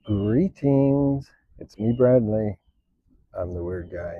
Greetings. It's me, Bradley. I'm the weird guy.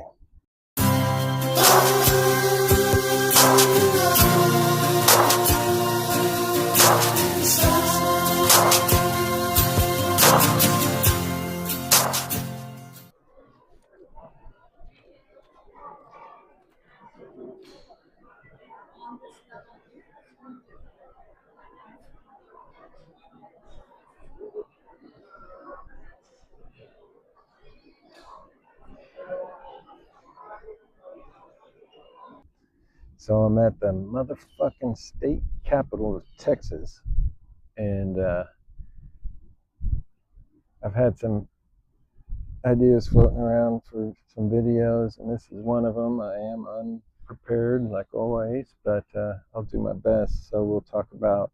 So I'm at the motherfucking state capital of Texas, and I've had some ideas floating around for some videos, and this is one of them. I am unprepared, like always, but I'll do my best. So we'll talk about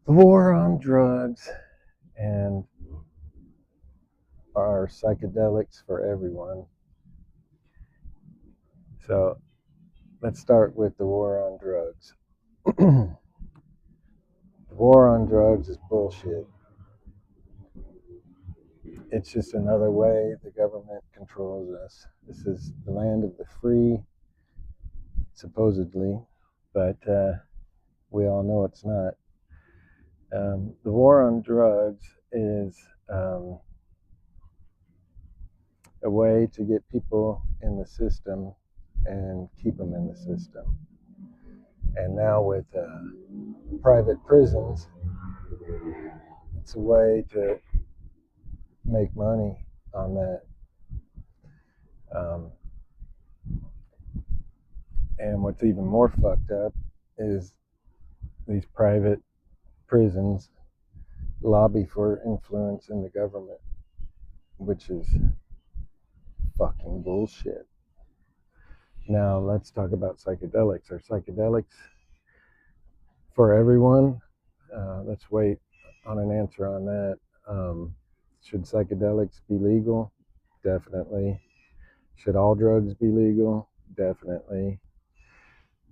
the war on drugs and our psychedelics for everyone. So let's start with the war on drugs. The war on drugs is bullshit. It's just another way the government controls us. This is the land of the free, supposedly, but we all know it's not. The war on drugs is a way to get people in the system and keep them in the system. And now with private prisons, it's a way to make money on that. And what's even more fucked up is these private prisons lobby for influence in the government, which is fucking bullshit. Now let's talk about psychedelics. Are psychedelics for everyone? Let's wait on an answer on that. Should psychedelics be legal? Definitely. Should all drugs be legal? Definitely.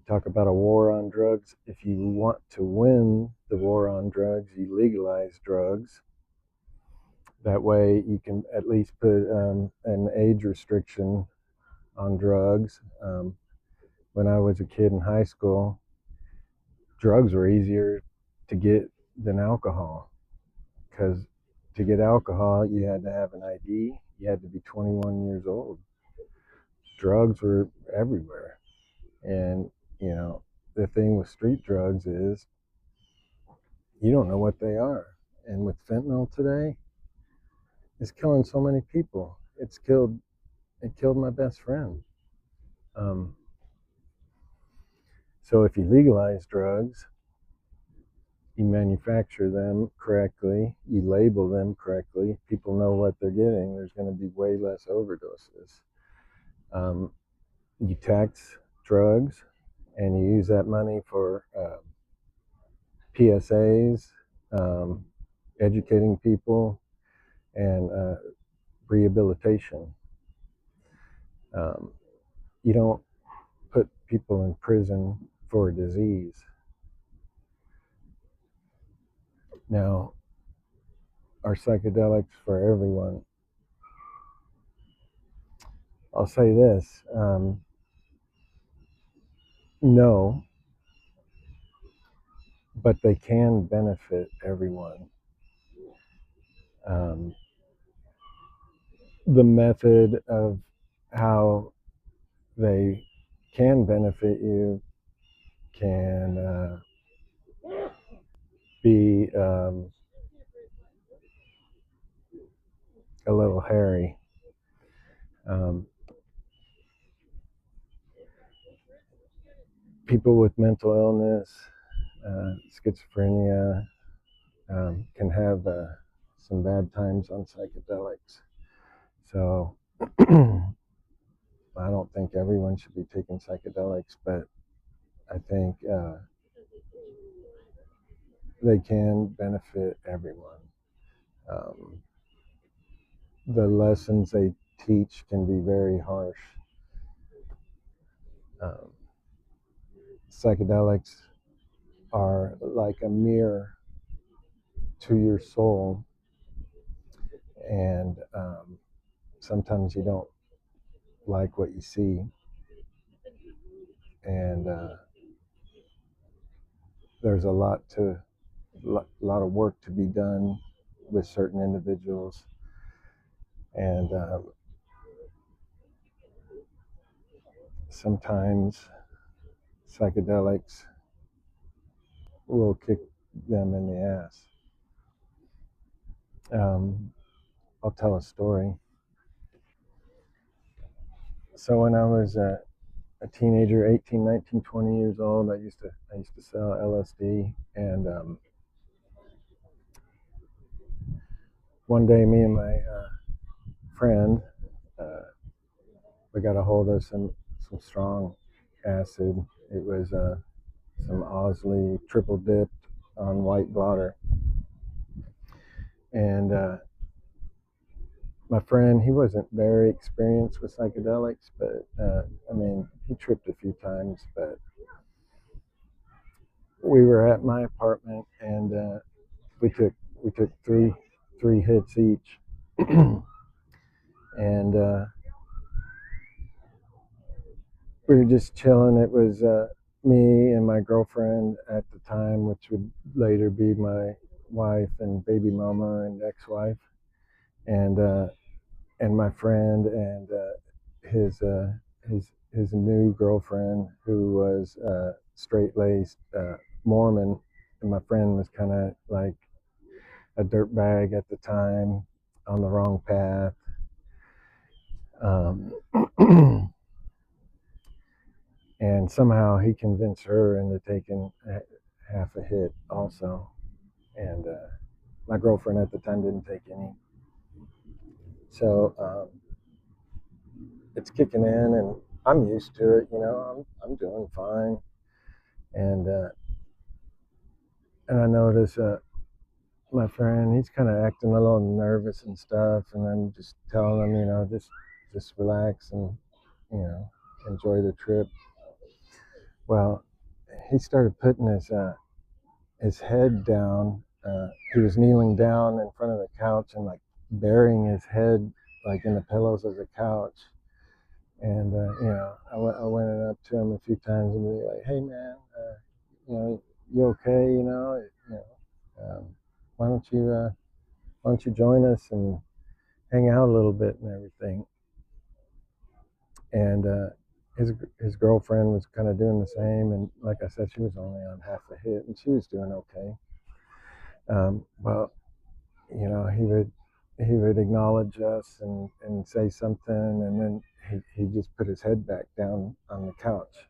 Talk about a war on drugs. If you want to win the war on drugs, you legalize drugs. That way you can at least put an age restriction on drugs. When I was a kid in high school, drugs were easier to get than alcohol, because to get alcohol you had to have an ID, you had to be 21 years old. Drugs were everywhere. And you know, the thing with street drugs is you don't know what they are. And with fentanyl today, it's killing so many people. It killed my best friend. So if you legalize drugs, you manufacture them correctly, you label them correctly, people know what they're getting, there's going to be way less overdoses. You tax drugs, and you use that money for PSAs, educating people, and rehabilitation. You don't put people in prison for a disease. Now, are psychedelics for everyone? I'll say this, no, but they can benefit everyone. The method of how they can benefit you can be a little hairy. People with mental illness, schizophrenia, can have some bad times on psychedelics. So I don't think everyone should be taking psychedelics, but I think they can benefit everyone. The lessons they teach can be very harsh. Psychedelics are like a mirror to your soul, and sometimes you don't like what you see, and there's a lot of work to be done with certain individuals, and sometimes psychedelics will kick them in the ass. I'll tell a story. So when I was a teenager, 18, 19, 20 years old, I used to sell L.S.D. And one day, me and my friend, uh, we got a hold of some strong acid. It was some Osley triple dipped on white blotter, and my friend, he wasn't very experienced with psychedelics, but I mean, he tripped a few times. But we were at my apartment, and we took three hits each, and we were just chilling. It was me and my girlfriend at the time, which would later be my wife and baby mama and ex-wife, and my friend and his his new girlfriend, who was straight-laced Mormon, and my friend was kind of like a dirtbag at the time, on the wrong path. Um, and somehow he convinced her into taking half a hit also, and my girlfriend at the time didn't take any. So it's kicking in, and I'm used to it. I'm doing fine, and I notice my friend, he's kind of acting a little nervous and stuff, and I'm just telling him, just relax and enjoy the trip. Well, he started putting his head down. He was kneeling down in front of the couch and like burying his head like in the pillows of the couch. And I went up to him a few times and be like, "Hey man, you okay? Why don't you join us and hang out a little bit and everything?" And his girlfriend was kind of doing the same, and like I said, she was only on half a hit, and she was doing okay. Well, he would acknowledge us and say something, and then he just put his head back down on the couch.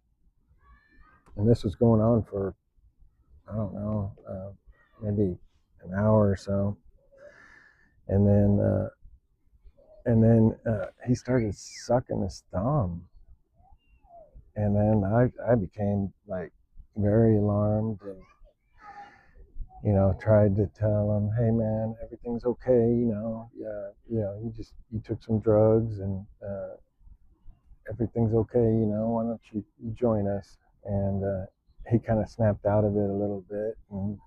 And this was going on for, I don't know, maybe an hour or so. And then he started sucking his thumb. And then I became like very alarmed, and tried to tell him, "Hey man, everything's okay, yeah, you took some drugs, and everything's okay, why don't you join us?" And he kind of snapped out of it a little bit, and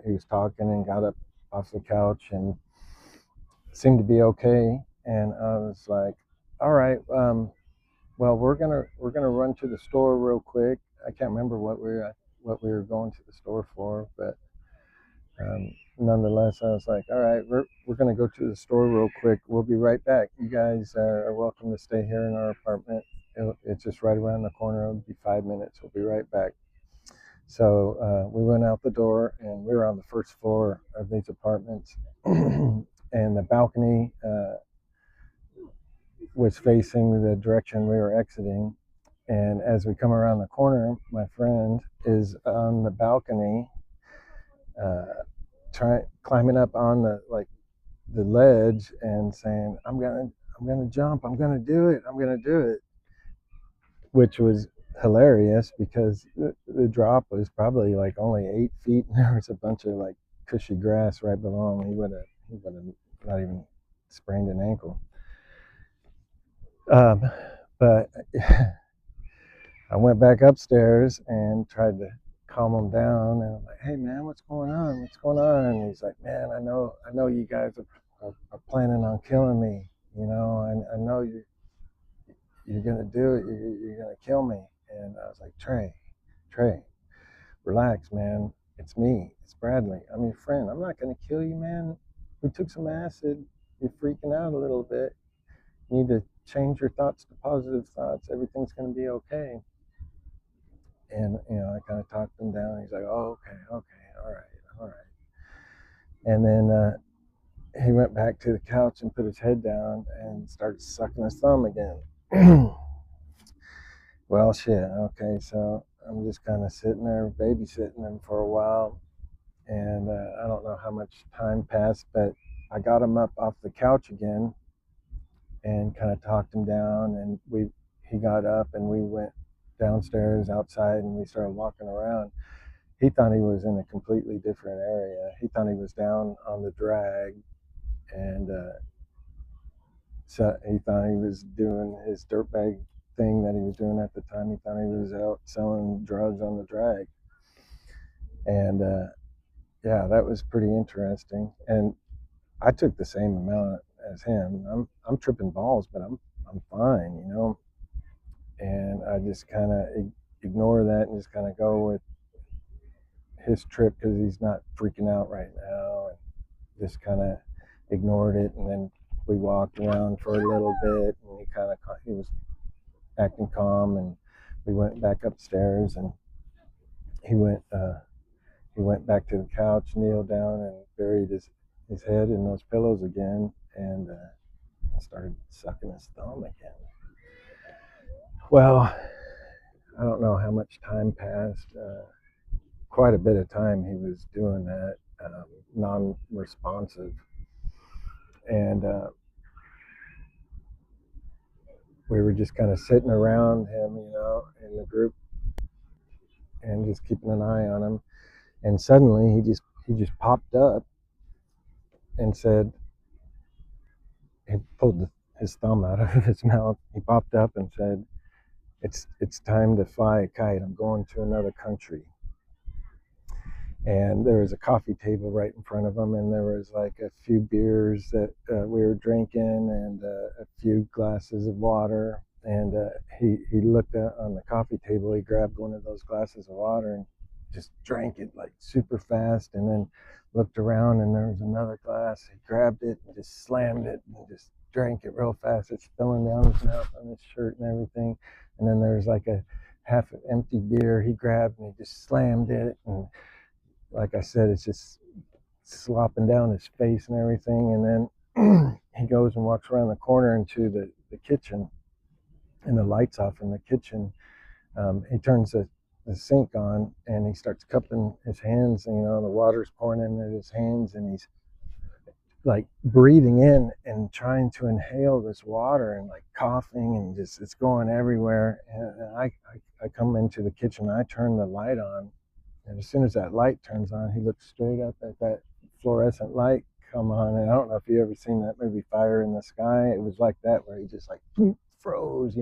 he was talking and got up off the couch and seemed to be okay. And I was like, "All right, well, we're gonna run to the store real quick." I can't remember what we were going to the store for, but nonetheless, I was like, "All right, we're gonna go to the store real quick. We'll be right back. You guys are welcome to stay here in our apartment. It's just right around the corner. It'll be 5 minutes. We'll be right back." So we went out the door, and we were on the first floor of these apartments, and the balcony was facing the direction we were exiting. And as we come around the corner, my friend is on the balcony, climbing up on the ledge and saying, I'm gonna jump, I'm gonna do it," which was hilarious because the drop was probably like only 8 feet, and there was a bunch of like cushy grass right below him. He would have not even sprained an ankle. But I went back upstairs and tried to calm him down, and I'm like, "Hey man, what's going on? And he's like, "Man, I know you guys are planning on killing me. You know, I know you're gonna do it. You're gonna kill me. And I was like, Trey, relax, man. It's me. It's Bradley. I'm your friend. I'm not gonna kill you, man. We took some acid. You're freaking out a little bit. You need to change your thoughts to positive thoughts. Everything's gonna be okay. And I kind of talked him down. He's like, oh, okay, all right. And then he went back to the couch and put his head down and started sucking his thumb again. Well, shit. Okay, so I'm just kind of sitting there babysitting him for a while, and I don't know how much time passed, but I got him up off the couch again and kind of talked him down, and he got up and we went downstairs outside and we started walking around. He thought he was in a completely different area. He thought he was down on the drag, and so he thought he was doing his dirtbag thing that he was doing at the time. He thought he was out selling drugs on the drag, and yeah, that was pretty interesting. And I took the same amount as him. I'm tripping balls, but I'm fine, you know. And I just kind of ignore that and just kind of go with his trip because he's not freaking out right now, and just kind of ignored it. And then we walked around for a little bit, and he was acting calm, and we went back upstairs, and he went back to the couch, kneeled down, and buried his head in those pillows again, and started sucking his thumb again. Well, I don't know how much time passed. Quite a bit of time he was doing that, non-responsive, and we were just kind of sitting around him, in the group, and just keeping an eye on him. And suddenly he just popped up and said, he pulled his thumb out of his mouth. He popped up and said, it's time to fly a kite. I'm going to another country. And there was a coffee table right in front of him, and there was like a few beers that we were drinking, and a few glasses of water. And he looked on the coffee table. He grabbed one of those glasses of water and just drank it like super fast, and then looked around, and there was another glass. He grabbed it and just slammed it and just drank it real fast. It's spilling down his mouth on his shirt and everything. And then there was like a half empty beer he grabbed, and he just slammed it. And like I said, it's just slopping down his face and everything. And then he goes and walks around the corner into the kitchen, and the lights off in the kitchen. He turns the sink on, and he starts cupping his hands, and the water's pouring into his hands, and he's like breathing in and trying to inhale this water, and like coughing, and just it's going everywhere. And I come into the kitchen, I turn the light on, and as soon as that light turns on, he looks straight up at that fluorescent light come on. And I don't know if you ever seen that movie Fire in the Sky. It was like that, where he just like froze,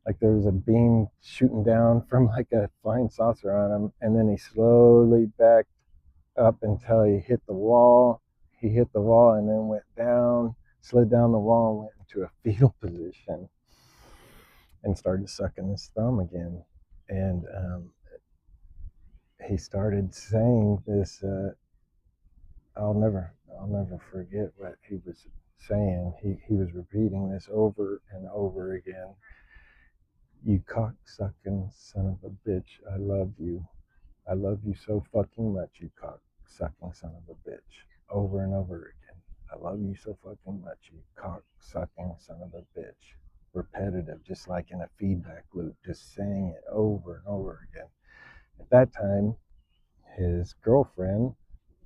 like there was a beam shooting down from like a flying saucer on him. And then he slowly backed up until he hit the wall. He hit the wall and then went down, slid down the wall, and went into a fetal position and started sucking his thumb again. And he started saying this. I'll never forget what he was saying. He was repeating this over and over again. You cock-sucking son of a bitch, I love you. I love you so fucking much, you cock-sucking son of a bitch. Over and over again. I love you so fucking much, you cock-sucking son of a bitch. Repetitive, just like in a feedback loop, just saying it over and over again. At that time, his girlfriend,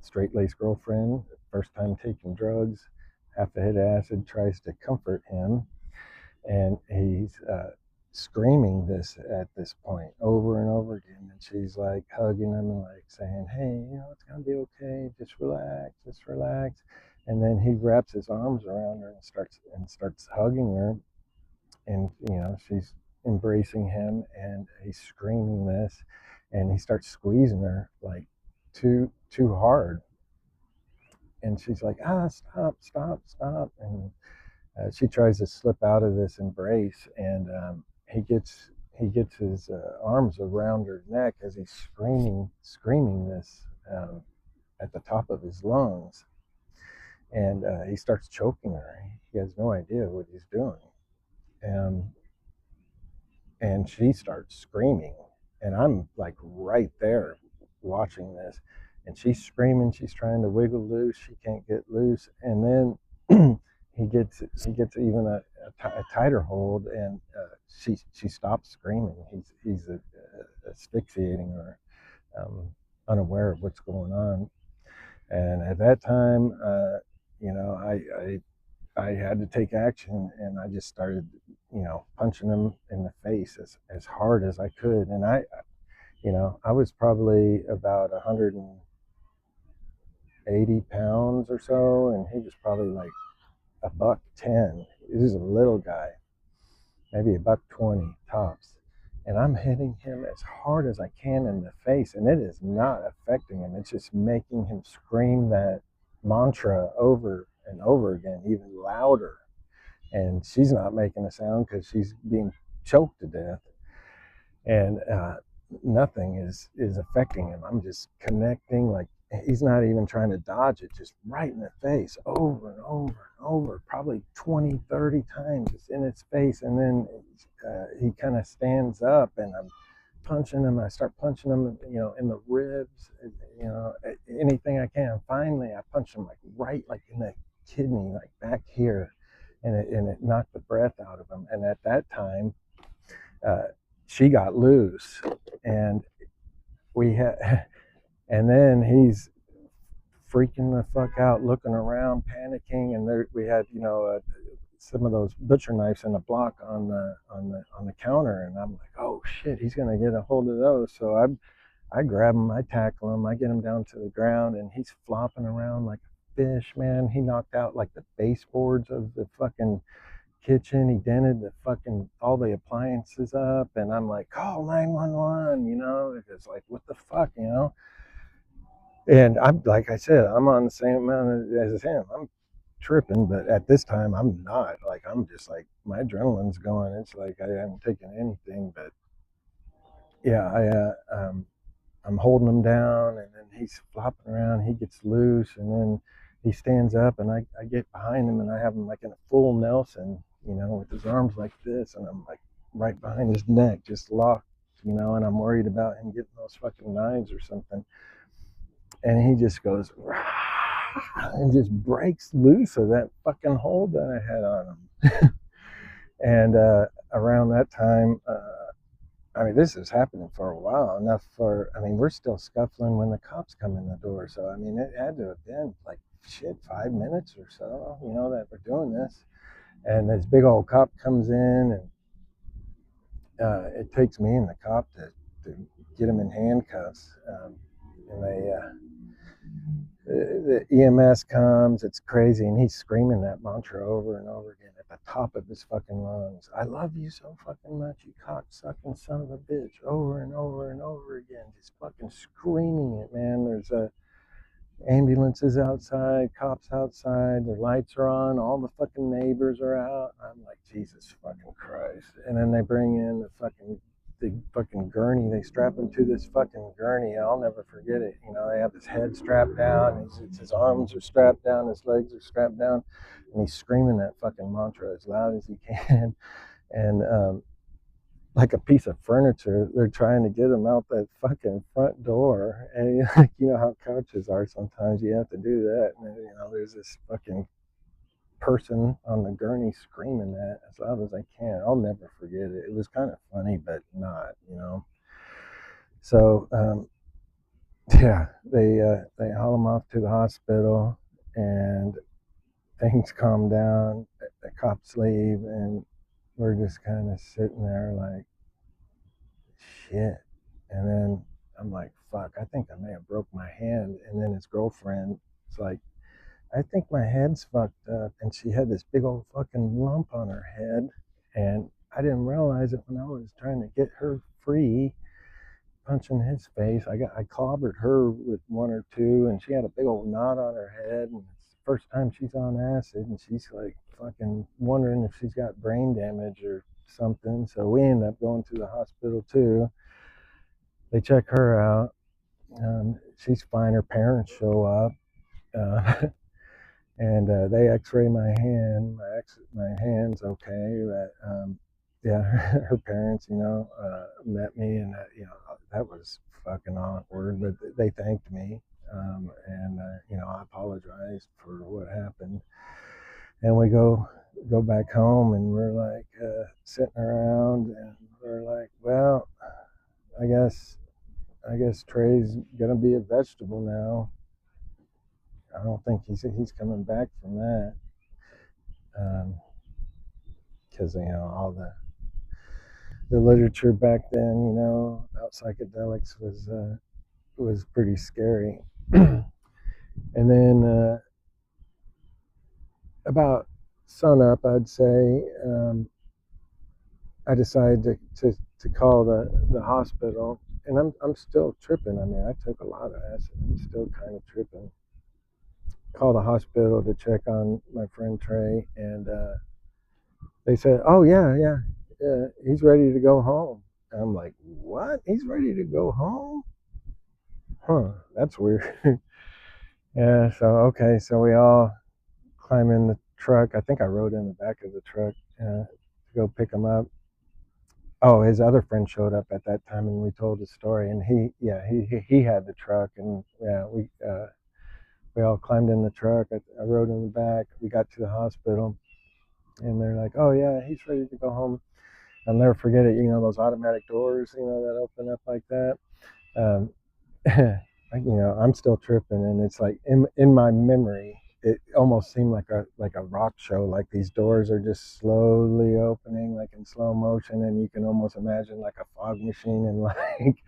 straight-laced girlfriend, first time taking drugs, half a hit of acid, tries to comfort him, and he's screaming this at this point over and over again. And she's like hugging him and like saying, hey, it's gonna be okay, just relax. And then he wraps his arms around her and starts hugging her, and she's embracing him, and he's screaming this, and he starts squeezing her like too hard. and she's like, stop, stop, stop. And she tries to slip out of this embrace, and he gets his arms around her neck as he's screaming this at the top of his lungs, and he starts choking her. He has no idea what he's doing, um, and she starts screaming, and I'm like right there watching this, and she's screaming. She's trying to wiggle loose. She can't get loose, and then he gets even a tighter hold, and she stops screaming. He's asphyxiating her, um, unaware of what's going on. And at that time, you know, I had to take action, and I just started, you know, punching him in the face as hard as I could. And you know, I was probably about 180 pounds or so, and he was probably like a buck 10. He was a little guy, maybe a buck 20 tops. And I'm hitting him as hard as I can in the face, and it is not affecting him. It's just making him scream that mantra over and over again, even louder. And she's not making a sound because she's being choked to death, and nothing is affecting him. I'm just connecting, like he's not even trying to dodge it, just right in the face, over and over and over, probably 20, 30 times. It's in its face, and then he kind of stands up, and I'm punching him. I start punching him, you know, in the ribs, you know, anything I can. Finally, I punch him like right, like in the kidney, like back here, and it knocked the breath out of him. And at that time, uh, she got loose, and we had, and then he's freaking the fuck out, looking around, panicking, and there we had, you know, some of those butcher knives in a block on the counter, and I'm like, oh shit, he's gonna get a hold of those. So I grab him, I tackle him, I get him down to the ground, and he's flopping around like a fish, man. He knocked out like the baseboards of the fucking kitchen. He dented the fucking all the appliances up, and I'm like, call 911, you know. It's like, what the fuck, you know. And I'm, like I said, I'm on the same amount as him. I'm tripping, but at this time I'm not. Like, I'm just like, my adrenaline's going. It's like I haven't taken anything. But yeah, I'm holding him down, and then he's flopping around. He gets loose, and then he stands up, and I get behind him, and I have him like in a full Nelson, you know, with his arms like this, and I'm like right behind his neck, just locked, you know, and I'm worried about him getting those fucking knives or something. And he just goes, "Rah," and just breaks loose of that fucking hold that I had on him. And around that time, I mean, this is happening for a while, enough for, I mean, we're still scuffling when the cops come in the door. So, I mean, it had to have been like, shit, 5 minutes or so, you know, that we're doing this. And this big old cop comes in, and it takes me and the cop to get him in handcuffs. And the EMS comes, it's crazy, and he's screaming that mantra over and over again at the top of his fucking lungs. I love you so fucking much, you cocksucking son of a bitch, over and over and over again, just fucking screaming it, man. There's ambulances outside, cops outside, their lights are on, all the fucking neighbors are out. I'm like, Jesus fucking Christ. And then they bring in the fucking gurney. They strap him to this fucking gurney. I'll never forget it. You know, they have his head strapped down, his arms are strapped down, his legs are strapped down, and he's screaming that fucking mantra as loud as he can. And like a piece of furniture, they're trying to get him out that fucking front door. And like, you know how couches are, sometimes you have to do that. And you know, there's this fucking person on the gurney screaming that as loud as I can. I'll never forget it. It was kind of funny, but not, you know. So yeah, they haul him off to the hospital, and things calm down. The cops leave, and we're just kind of sitting there like, shit. And then I'm like, fuck, I think I may have broke my hand. And then his girlfriend is like, I think my head's fucked up. And she had this big old fucking lump on her head. And I didn't realize it when I was trying to get her free. punching his face. I clobbered her with one or two, and she had a big old knot on her head. And it's the first time she's on acid, and she's like fucking wondering if she's got brain damage or something. So we end up going to the hospital too. They check her out. She's fine. Her parents show up. And they X-ray my hand. My hand's okay, but yeah, her parents, met me, and that was fucking awkward. But they thanked me, and I apologized for what happened. And we go back home, and we're like sitting around, and we're like, well, I guess Trey's gonna be a vegetable now. I don't think he's coming back from that. Because all the literature back then, about psychedelics was pretty scary. And then about sunup, I'd say, I decided to call the hospital, and I'm still tripping. I mean, I took a lot of acid. I'm still kind of tripping. Call the hospital to check on my friend Trey, and they said, "Oh yeah, he's ready to go home." And I'm like, "What? He's ready to go home? Huh? That's weird." Yeah. So okay, so we all climb in the truck. I think I rode in the back of the truck to go pick him up. Oh, his other friend showed up at that time, and we told the story. And he had the truck, and yeah, we all climbed in the truck. I rode in the back. We got to the hospital, and they're like, "Oh yeah, he's ready to go home." I'll never forget it. Those automatic doors, that open up like that. Um, I'm still tripping, and it's like in my memory, it almost seemed like a rock show. Like these doors are just slowly opening, like in slow motion, and you can almost imagine like a fog machine and like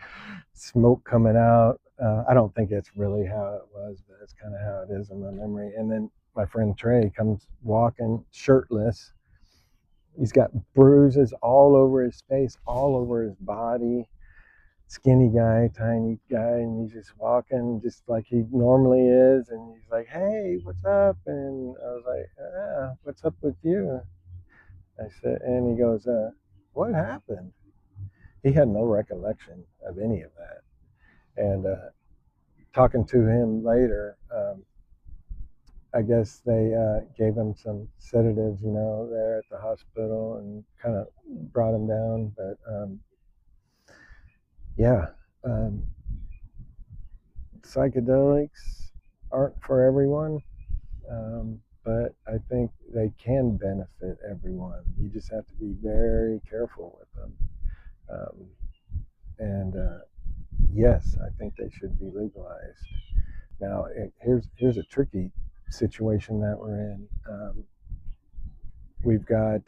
smoke coming out. I don't think it's really how it was, but it's kind of how it is in my memory. And then my friend Trey comes walking shirtless. He's got bruises all over his face, all over his body. Skinny guy, tiny guy, and he's just walking just like he normally is. And he's like, "Hey, what's up?" And I was like, "What's up with you?" I said, and he goes, "What happened?" He had no recollection of any of that. And talking to him later, I guess they gave him some sedatives, there at the hospital, and kind of brought him down. But yeah, um, psychedelics aren't for everyone, but I think they can benefit everyone. You just have to be very careful with them. Um, and yes, I think they should be legalized. Now, here's a tricky situation that we're in. We've got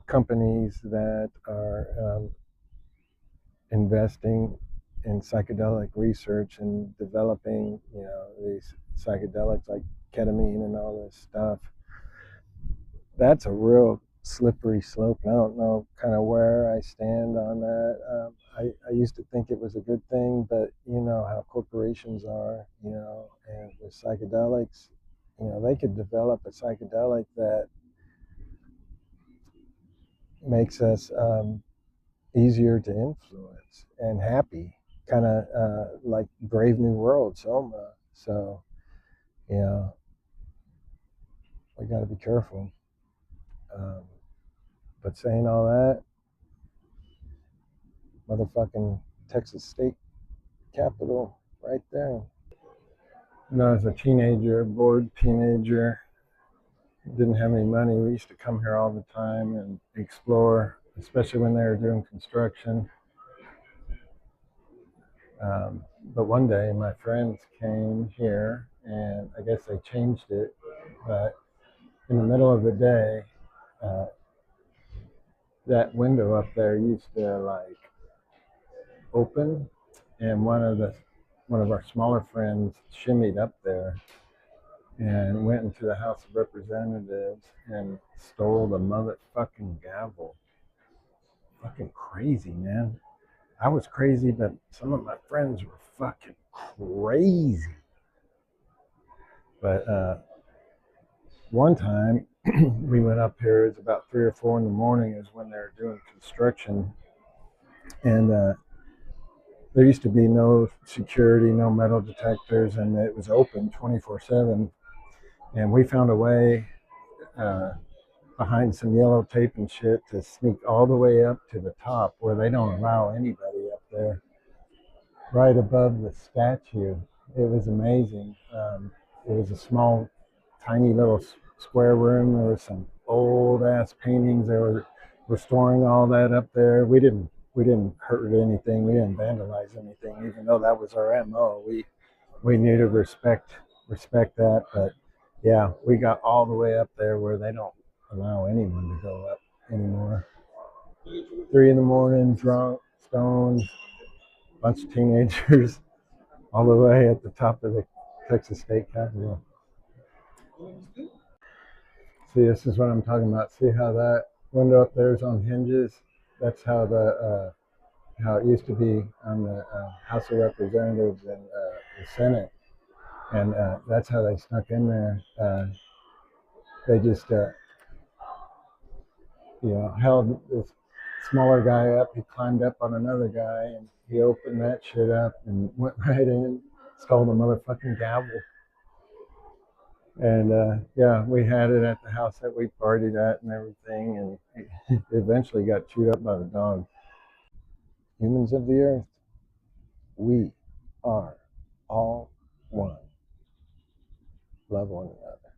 companies that are investing in psychedelic research and developing, these psychedelics like ketamine and all this stuff. That's a real slippery slope, and I don't know kind of where I stand on that. I used to think it was a good thing, but you know how corporations are, and with psychedelics, they could develop a psychedelic that makes us easier to influence and happy, kind of like Brave New World, Soma. So, you know, we got to be careful. Um, but saying all that, motherfucking Texas State Capitol right there. As a teenager, bored teenager, didn't have any money. We used to come here all the time and explore, especially when they were doing construction. But one day my friends came here, and I guess they changed it, but in the middle of the day, uh, that window up there used to like open, and one of our smaller friends shimmied up there and went into the House of Representatives and stole the motherfucking gavel. Fucking crazy, man. I was crazy, but some of my friends were fucking crazy. But one time we went up here. It's about 3 or 4 in the morning. Is when they're doing construction, and there used to be no security, no metal detectors, and it was open 24/7. And we found a way uh, behind some yellow tape and shit to sneak all the way up to the top where they don't allow anybody up there, right above the statue. It was amazing. It was a small, tiny little square room. There were some old ass paintings. They were restoring all that up there. We didn't hurt anything. We didn't vandalize anything, even though that was our MO. We knew to respect that, but yeah, we got all the way up there where they don't allow anyone to go up anymore. 3 in the morning, drunk, stoned, bunch of teenagers, all the way at the top of the Texas State Capitol. See, this is what I'm talking about. See how that window up there is on hinges? That's how it used to be on the House of Representatives and the Senate, and that's how they snuck in there. They just held this smaller guy up. He climbed up on another guy, and he opened that shit up and went right in, stole the motherfucking gavel. And yeah, we had it at the house that we partied at and everything, and it eventually got chewed up by the dog. Humans of the earth, we are all one. Love one another.